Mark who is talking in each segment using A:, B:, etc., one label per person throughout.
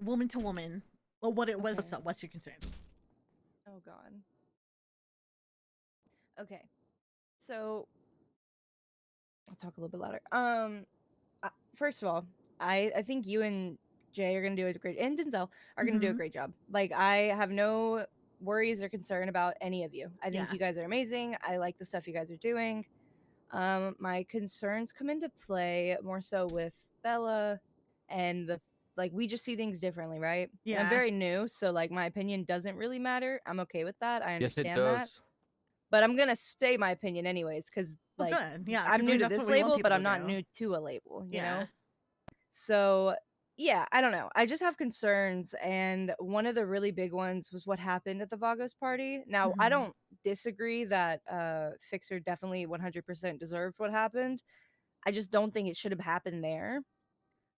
A: woman to woman. Well, what's your concerns?
B: Oh God. Okay, so I'll talk a little bit louder. First of all, I think you and Jay are gonna do a great, and Denzel are gonna do a great job. Like, I have no worries or concern about any of you. I think you guys are amazing. I like the stuff you guys are doing. My concerns come into play more so with Bella and we just see things differently, right?
A: Yeah.
B: And I'm very new, so like my opinion doesn't really matter. I'm okay with that. I
C: Yes, it
B: understand that.
C: does.
B: But I'm gonna say my opinion anyways, because
A: Well,
B: like
A: good. Yeah, 'cause,
B: I'm
A: I
B: new
A: mean,
B: to
A: that's
B: this
A: what we want
B: label, but
A: people
B: I'm
A: to
B: not
A: do.
B: new to a label, you
A: Yeah.
B: know? So yeah, I don't know. I just have concerns, and one of the really big ones was what happened at the Vagos party. Now, I don't disagree that Fixer definitely 100% deserved what happened. I just don't think it should have happened there.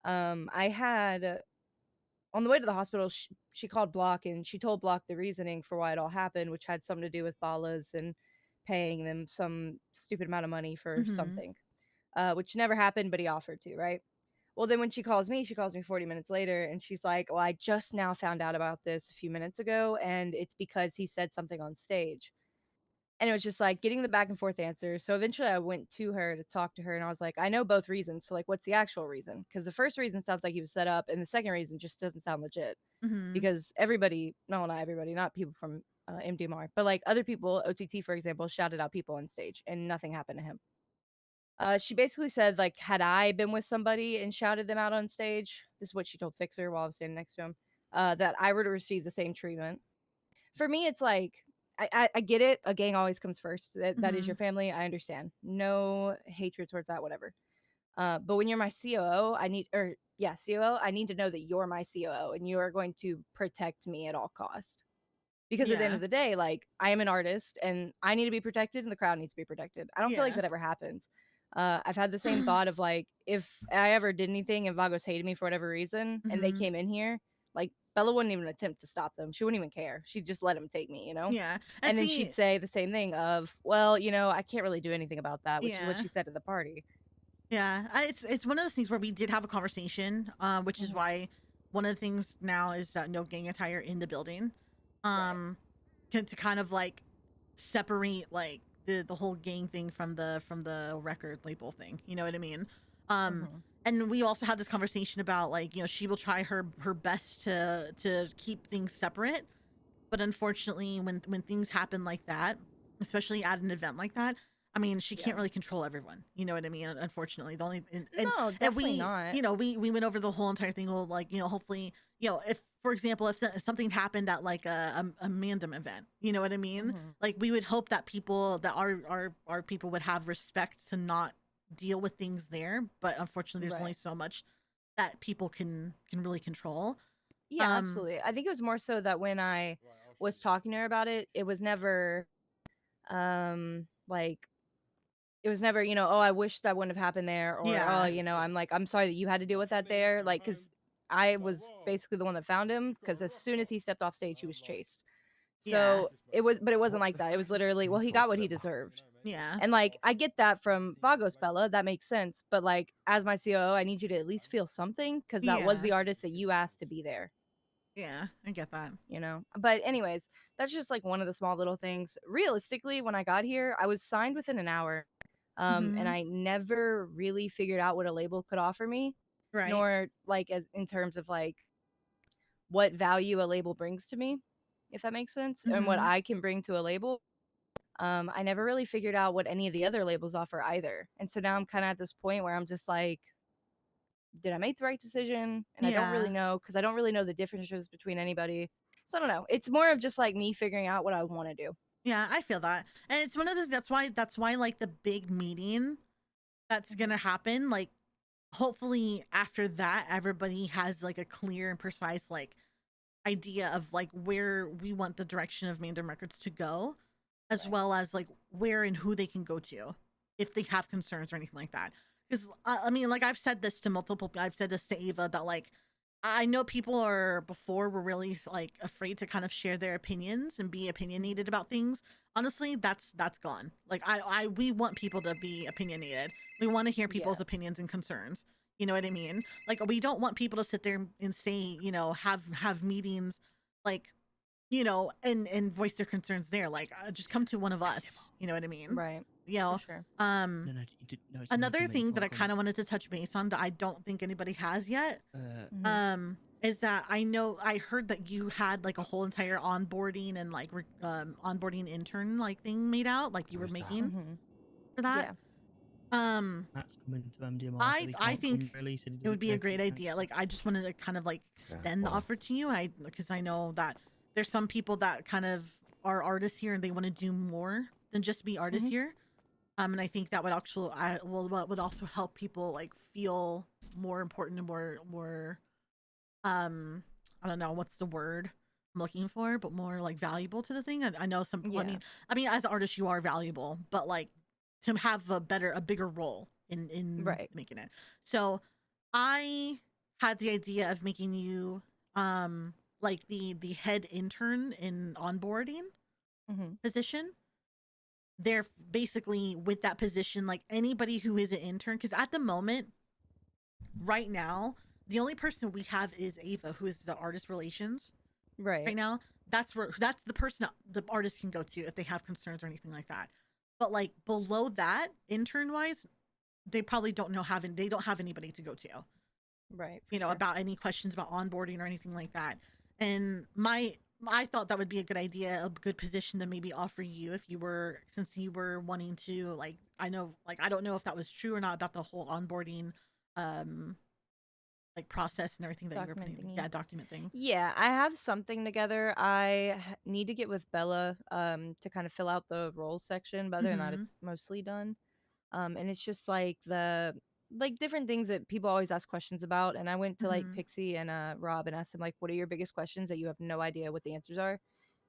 B: I had on the way to the hospital, she called Block and she told Block the reasoning for why it all happened, which had something to do with Ballas and paying them some stupid amount of money for something, which never happened, but he offered to, right? Well, then when she calls me 40 minutes later, and she's like, well, I just now found out about this a few minutes ago, and it's because he said something on stage. And it was just like getting the back and forth answers. So eventually I went to her to talk to her, and I was like, I know both reasons. So like, what's the actual reason? Because the first reason sounds like he was set up, and the second reason just doesn't sound legit. Because everybody, no, not everybody, not people from MDMR, but like other people, OTT, for example, shouted out people on stage and nothing happened to him. She basically said, like, had I been with somebody and shouted them out on stage, this is what she told Fixer while I was standing next to him, that I were to receive the same treatment. For me, it's like, I get it. A gang always comes first. That is your family. I understand. No hatred towards that, whatever. But when you're my COO, COO, I need to know that you're my COO and you are going to protect me at all cost. Because at the end of the day, like, I am an artist and I need to be protected and the crowd needs to be protected. I don't feel like that ever happens. I've had the same thought of like, if I ever did anything and Vagos hated me for whatever reason and they came in here, like, Bella wouldn't even attempt to stop them. She wouldn't even care. She'd just let them take me, you know?
A: Yeah.
B: And then she'd say the same thing of, well, you know, I can't really do anything about that, which is what she said at the party.
A: Yeah, it's one of those things where we did have a conversation, which is why one of the things now is no gang attire in the building, to kind of like separate like the whole gang thing from the record label thing. You know what I mean? And we also had this conversation about like, you know, she will try her best to keep things separate, but unfortunately, when things happen like that, especially at an event like that, I mean, she can't really control everyone. You know what I mean? Unfortunately, the only
B: No, definitely not.
A: you know, we went over the whole entire thing. Well, like, you know, hopefully, you know, if for example, if something happened at like a Mandem event, you know what I mean? Like, we would hope that people that our people would have respect to not deal with things there. But unfortunately, there's only so much that people can really control.
B: Yeah, absolutely. I think it was more so that when I was talking to her about it, it was never like, it was never, you know, oh, I wish that wouldn't have happened there, or oh, you know, I'm like, I'm sorry that you had to deal with that there, like, because I was basically the one that found him, because as soon as he stepped off stage, he was chased. So it wasn't like that. It was literally, well, he got what he deserved.
A: Yeah.
B: And like, I get that from Vagos, Bella, that makes sense, but like, as my COO, I need you to at least feel something, because that was the artist that you asked to be there.
A: Yeah, I get that.
B: You know, but anyways, that's just like one of the small little things. Realistically, when I got here, I was signed within an hour. And I never really figured out what a label could offer me, nor like as in terms of like what value a label brings to me, if that makes sense, and what I can bring to a label. I never really figured out what any of the other labels offer either. And so now I'm kind of at this point where I'm just like, did I make the right decision? And I don't really know, because I don't really know the differences between anybody. So I don't know. It's more of just like me figuring out what I want to do.
A: Yeah, I feel that. And it's one of those, that's why like the big meeting that's gonna happen, like hopefully after that everybody has like a clear and precise like idea of like where we want the direction of Mandem Records to go, as well as like where and who they can go to if they have concerns or anything like that. Because I mean, like I've said this to Ava, that like I know people were really like afraid to kind of share their opinions and be opinionated about things. Honestly, that's gone. Like we want people to be opinionated. We want to hear people's opinions and concerns. You know what I mean? Like, we don't want people to sit there and say, you know, have meetings, like, you know, and voice their concerns there. Like, just come to one of us. You know what I mean?
B: Right.
A: You
B: For
A: know,
B: sure.
A: um,
C: No, you did, no, it's
A: another
C: nothing, mate.
A: thing
C: Go
A: that
C: on,
A: I
C: go
A: kind of wanted to touch base on that I don't think anybody has yet,
B: Mhm.
A: is that I heard that you had like a whole entire onboarding and like onboarding intern like thing made out, like you were
C: Who's that?
A: making
B: Mhm.
A: for that.
B: Yeah.
C: Matt's coming to MDMR, so
A: I
C: he
A: I
C: can't come
A: think
C: really. Said he
A: it
C: does
A: would
C: it
A: be a
C: for
A: great
C: everything.
A: idea. Like, I just wanted to kind of like extend the
C: Well,
A: offer to you. Because I know that there's some people that kind of are artists here and they want to do more than just be artists
B: Mhm.
A: here. And I think that would actually, what would also help people like feel more important and more, um, I don't know what's the word I'm looking for, but more like valuable to the thing. I know some. Well,
B: Yeah.
A: I mean, as an artist, you are valuable, but like to have a bigger role in
B: Right.
A: making it. So I had the idea of making you like the head intern in onboarding
B: Mhm.
A: position. They're basically with that position, like anybody who is an intern, because at the moment, right now, the only person we have is Ava, who is the artist relations
B: Right.
A: right now. That's the person that the artist can go to if they have concerns or anything like that. But like below that, intern wise, they probably they don't have anybody to go to,
B: Right. For
A: you know,
B: sure.
A: about any questions about onboarding or anything like that. And I thought that would be a good idea, a good position to maybe offer you if you were, since you were wanting to, like, I know, like, I don't know if that was true or not about the whole onboarding, um, like process and everything that you were
B: Document
A: putting,
B: thingy.
A: yeah, document thing.
B: Yeah, I have something together. Need to get with Bella to kind of fill out the roles section, but other than that,
A: Mm-hmm.
B: it's mostly done. And it's just like the like different things that people always ask questions about. And I went to like
A: Mm-hmm.
B: Pixie and Rob and asked them like, what are your biggest questions that you have no idea what the answers are? And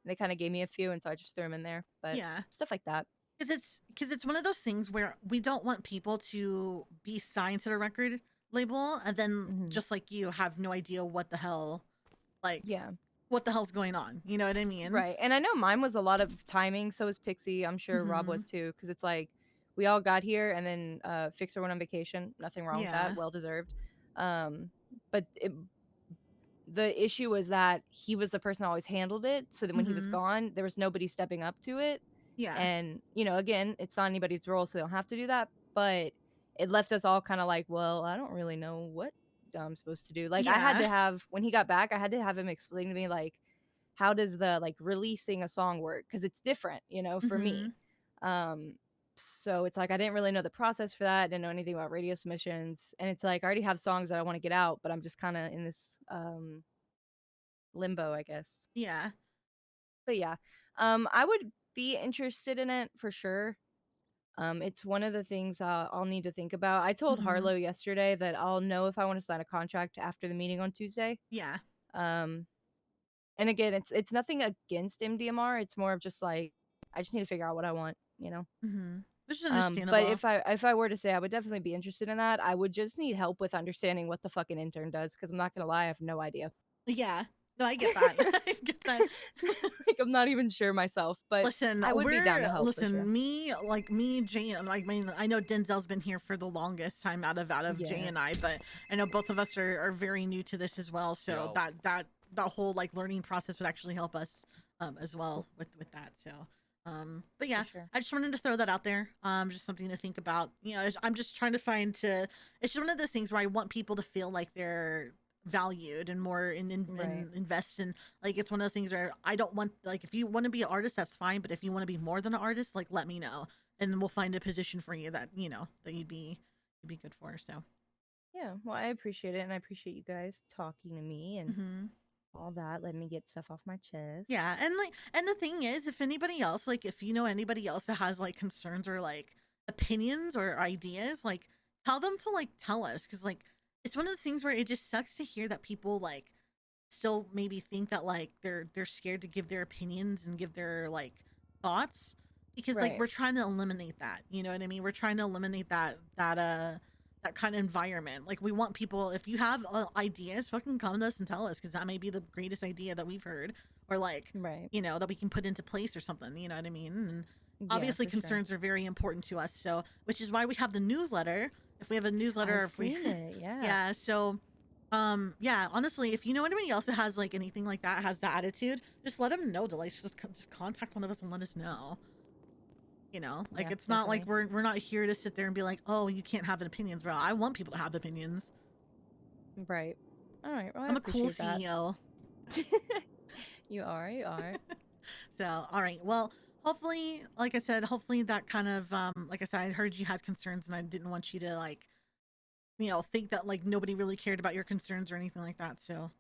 B: they kind of gave me a few, and so I just threw them in there. But
A: Yeah.
B: stuff like that.
A: Because it's one of those things where we don't want people to be signed to the record label and then
B: Hmm.
A: just like you have no idea like
B: Yeah.
A: what the hell's going on. You know what I mean?
B: Right. And I know mine was a lot of timing. So was Pixie. I'm sure Rob
A: Mm-hmm.
B: was too. Cause it's like we all got here and then Fixer went on vacation. Nothing wrong with
A: Yeah.
B: that. Well deserved. Um, but the issue was that he was the person that always handled it. So then when he was
A: Mm-hmm.
B: gone, there was nobody stepping up to it.
A: Yeah.
B: And, again, it's not anybody's role, so they don't have to do that. But it left us all kind of like, well, I don't really know what I'm supposed to do. Like, I had
A: Yeah.
B: to have, when he got back, I had to have him explain to me, like, how does the like releasing a song work? Because it's different, for
A: Mm-hmm.
B: me. Um, so it's like I didn't really know the process for that. I didn't know anything about radio submissions, and it's like I already have songs that I want to get out, but I'm just kind of in this limbo, I guess.
A: Yeah.
B: But yeah, I would be interested in it for sure. It's one of the things I'll need to think about. I told
A: Mm-hmm.
B: Harlow yesterday that I'll know if I want to sign a contract after the meeting on Tuesday.
A: Yeah.
B: Um, and again, it's nothing against MDMR. It's more of just like I just need to figure out what I want.
A: Mm-hmm. Which is
B: But
A: understandable.
B: if I were to say I would definitely be interested in that, I would just need help with understanding what the fucking intern does because I'm not gonna lie, I have no idea.
A: Yeah. No, I get that. I get that.
B: Like I'm not even sure myself, but
A: Listen,
B: I would be down to help for sure.
A: me, Jay, and like, I mean, I know Denzel's been here for the longest time out of Jay
B: Yeah.
A: and I, but I know both of us are very new to this as well. So
C: Yo.
A: that whole like learning process would actually help us as well
B: Cool.
A: with that. So but yeah,
B: For sure.
A: I just wanted to throw that out there. Just something to think about. You know, I'm just trying to it's just one of those things where I want people to feel like they're valued and more
B: Right.
A: and invest in, like, it's one of those things where I don't want, like, if you want to be an artist, that's fine, but if you want to be more than an artist, like, let me know and we'll find a position for you that, you know, that you'd be good for. So
B: Yeah, well, I appreciate it, and I appreciate you guys talking to me and
A: hmm
B: all that. Let me get stuff off my chest.
A: yeah. And like, and the thing is, if anybody else, like, if you know anybody else that has like concerns or like opinions or ideas, like, tell them to like tell us, because like it's one of the things where it just sucks to hear that people like still maybe think that like they're scared to give their opinions and give their like thoughts, because like
B: Right.
A: we're trying to eliminate that, you know what I mean? We're trying to eliminate that kind of environment. Like, we want people, if you have ideas, fucking come to us and tell us, because that may be the greatest idea that we've heard, or like,
B: Right.
A: you know, that we can put into place or something, you know what I mean? And
B: Yeah,
A: obviously
B: for sure.
A: concerns are very important to us, so which is why we have the newsletter, if we have a newsletter, or
B: I've
A: if we,
B: seen it. Yeah.
A: yeah. So, yeah. Honestly, if you know anybody else that has like anything like that, has that attitude, just let them know. To like, just contact one of us and let us know. You know, like
B: Yeah,
A: it's not like
B: definitely.
A: we're not here to sit there and be like, oh, you can't have opinions, bro. I want people to have opinions.
B: Right. All right. Well, I
A: I'm a cool
B: appreciate that.
A: CEO.
B: You are. You are.
A: So, all right. Well, hopefully, like I said, hopefully that kind of, like I said, I heard you had concerns and I didn't want you to like, think that like nobody really cared about your concerns or anything like that. So